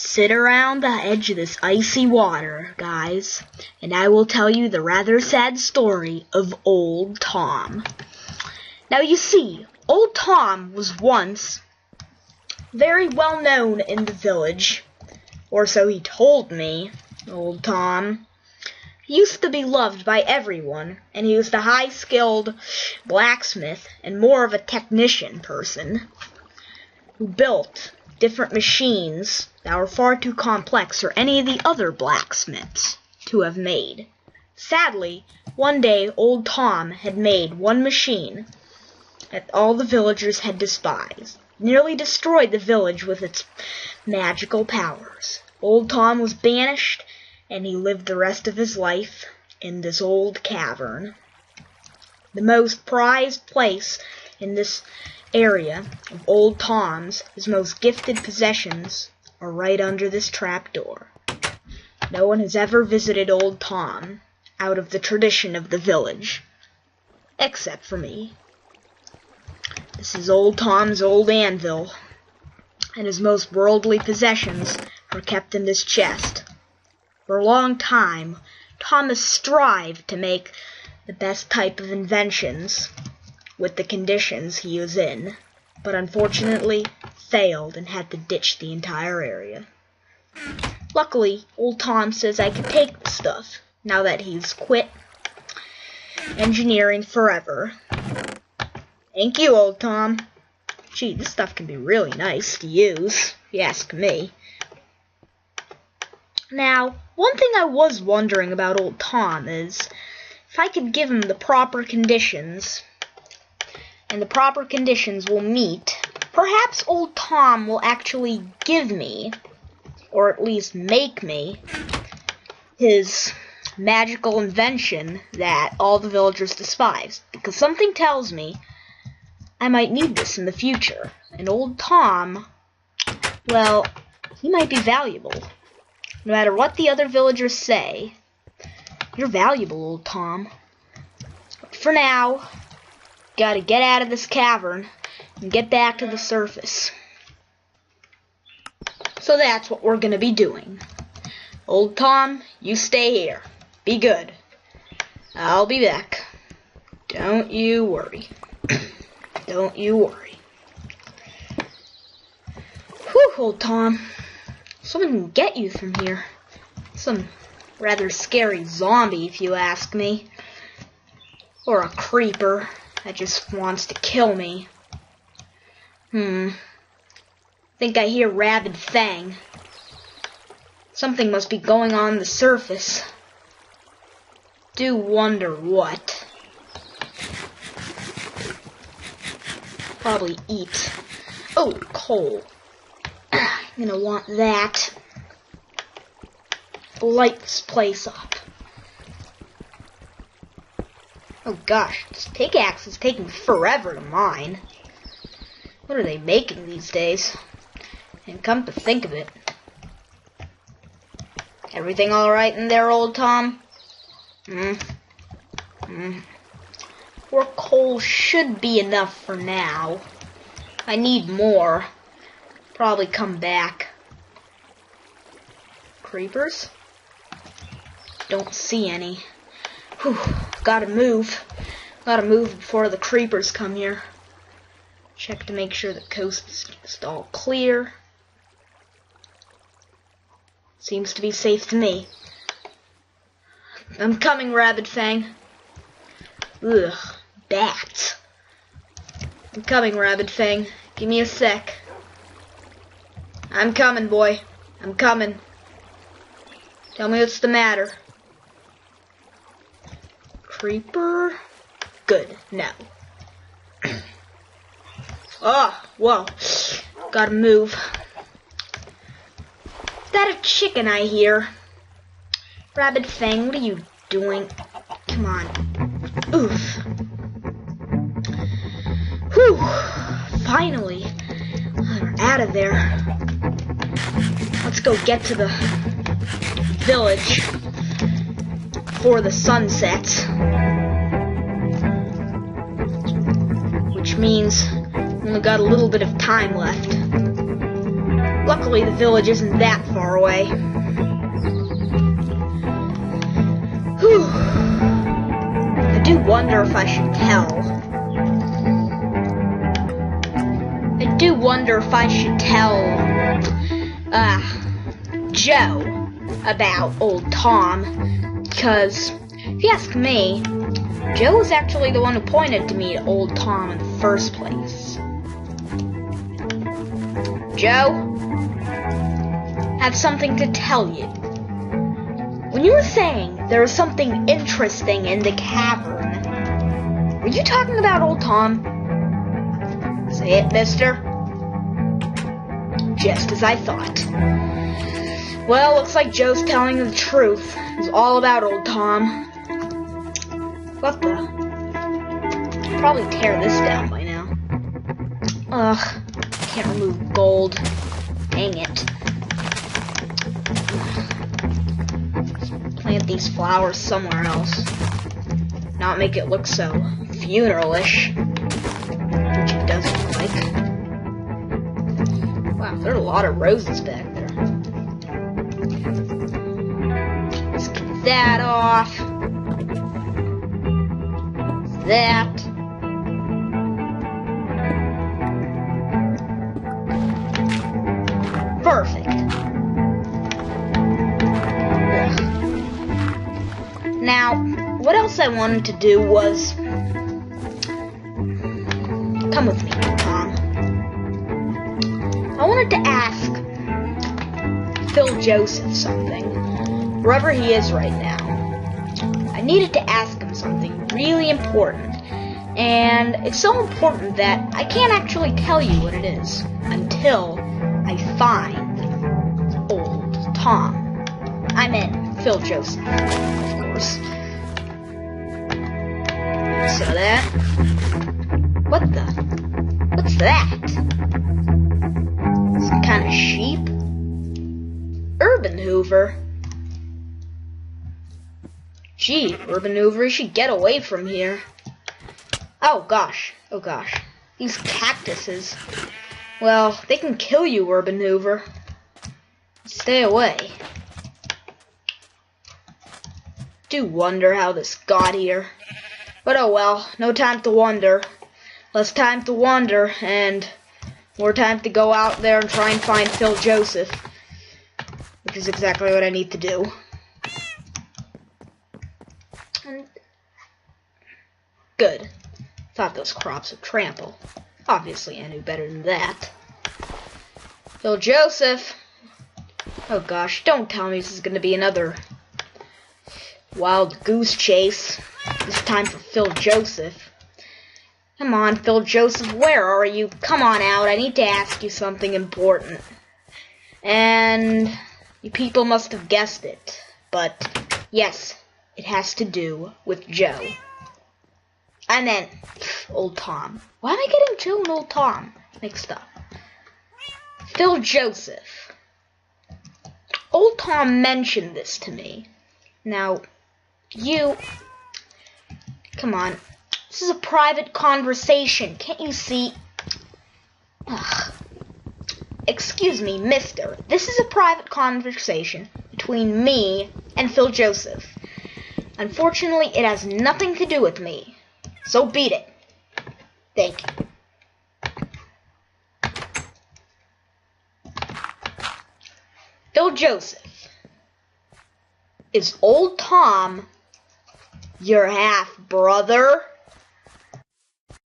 Sit around the edge of this icy water, guys, and I will tell you the rather sad story of Old Tom. Now you see, Old Tom was once very well known in the village, or so he told me. Old Tom, he used to be loved by everyone, and he was the high-skilled blacksmith and more of a technician person who built different machines that were far too complex for any of the other blacksmiths to have made. Sadly, one day Old Tom had made one machine that all the villagers had despised, nearly destroyed the village with its magical powers. Old Tom was banished, and he lived the rest of his life in this old cavern. The most prized place in this area of Old Tom's, his most gifted possessions, are right under this trapdoor. No one has ever visited Old Tom out of the tradition of the village, except for me. This is Old Tom's old anvil, and his most worldly possessions are kept in this chest. For a long time, Tom has strived to make the best type of inventions with the conditions he was in, but unfortunately failed and had to ditch the entire area. Luckily, Old Tom says I can take the stuff, now that he's quit engineering forever. Thank you, Old Tom. Gee, this stuff can be really nice to use, if you ask me. Now, one thing I was wondering about Old Tom is if I could give him the proper conditions, and the proper conditions will meet, perhaps Old Tom will actually give me, or at least make me, his magical invention that all the villagers despise, because something tells me I might need this in the future. And Old Tom, well, he might be valuable. No matter what the other villagers say, you're valuable, Old Tom. But for now, gotta get out of this cavern and get back to the surface. So that's what we're gonna be doing. Old Tom, you stay here. Be good. I'll be back. Don't you worry. Don't you worry. Whew, Old Tom. Someone can get you from here. Some rather scary zombie, if you ask me. Or a creeper that just wants to kill me. Think I hear Rabid Fang. Something must be going on the surface. Do wonder what. Probably eat. Oh, coal. I'm gonna want that. Light this place up. Oh gosh, this pickaxe is taking forever to mine. What are they making these days? And come to think of it, everything alright in there, Old Tom? More coal should be enough for now. I need more. Probably come back. Creepers? Don't see any. Whew, gotta move. Gotta move before the creepers come here. Check to make sure the coast is just all clear. Seems to be safe to me. I'm coming, Rabid Fang. Ugh, bats. I'm coming, Rabid Fang. Give me a sec. I'm coming, boy. I'm coming. Tell me what's the matter. Creeper? Good, no. Oh, whoa. Gotta move. Is that a chicken I hear? Rabid Fang, what are you doing? Come on. Oof. Whew. Finally. We're out of there. Let's go get to the village before the sun sets. Which means we only got a little bit of time left. Luckily, the village isn't that far away. Whew. I do wonder if I should tell. Joe about old Tom, because if you ask me, Joe was actually the one who pointed to me to old Tom in the first place. Joe, I have something to tell you. When you were saying there was something interesting in the cavern, were you talking about old Tom? Say it, mister. Just as I thought. Well, looks like Joe's telling the truth. It's all about old Tom. What the? I'll probably tear this down by now. Ugh, can't remove gold. Dang it. Plant these flowers somewhere else. Not make it look so funeral-ish. Which it doesn't look like. Wow, there are a lot of roses back there. Let's get that off. That. Perfect. Ugh. Now, what else I wanted to do was... Come with me, Tom. I wanted to ask Phil Joseph something, wherever he is right now. I needed to ask him something really important, and it's so important that I can't actually tell you what it is until I find old Tom. I meant Phil Joseph, of course. So that... What the? What's that? Some kind of sheep? Urban Hoover? Gee, Urban Hoover, you should get away from here. Oh gosh, oh gosh. These cactuses. Well, they can kill you, Urban Hoover. Stay away. Do wonder how this got here. But oh well, no time to wonder. Less time to wander, and more time to go out there and try and find Phil Joseph. Which is exactly what I need to do. Good. Thought those crops would trample. Obviously, I knew better than that. Phil Joseph! Oh gosh, don't tell me this is gonna be another wild goose chase. This time for Phil Joseph. Come on, Phil Joseph, where are you? Come on out, I need to ask you something important. And you people must have guessed it. But, yes, it has to do with Joe. I meant old Tom. Why am I getting Joe and old Tom mixed up? Phil Joseph. Old Tom mentioned this to me. Now, you... Come on. This is a private conversation. Can't you see? Ugh. Excuse me, mister. This is a private conversation between me and Phil Joseph. Unfortunately, it has nothing to do with me. So beat it. Thank you. Phil Joseph. Is old Tom your half-brother?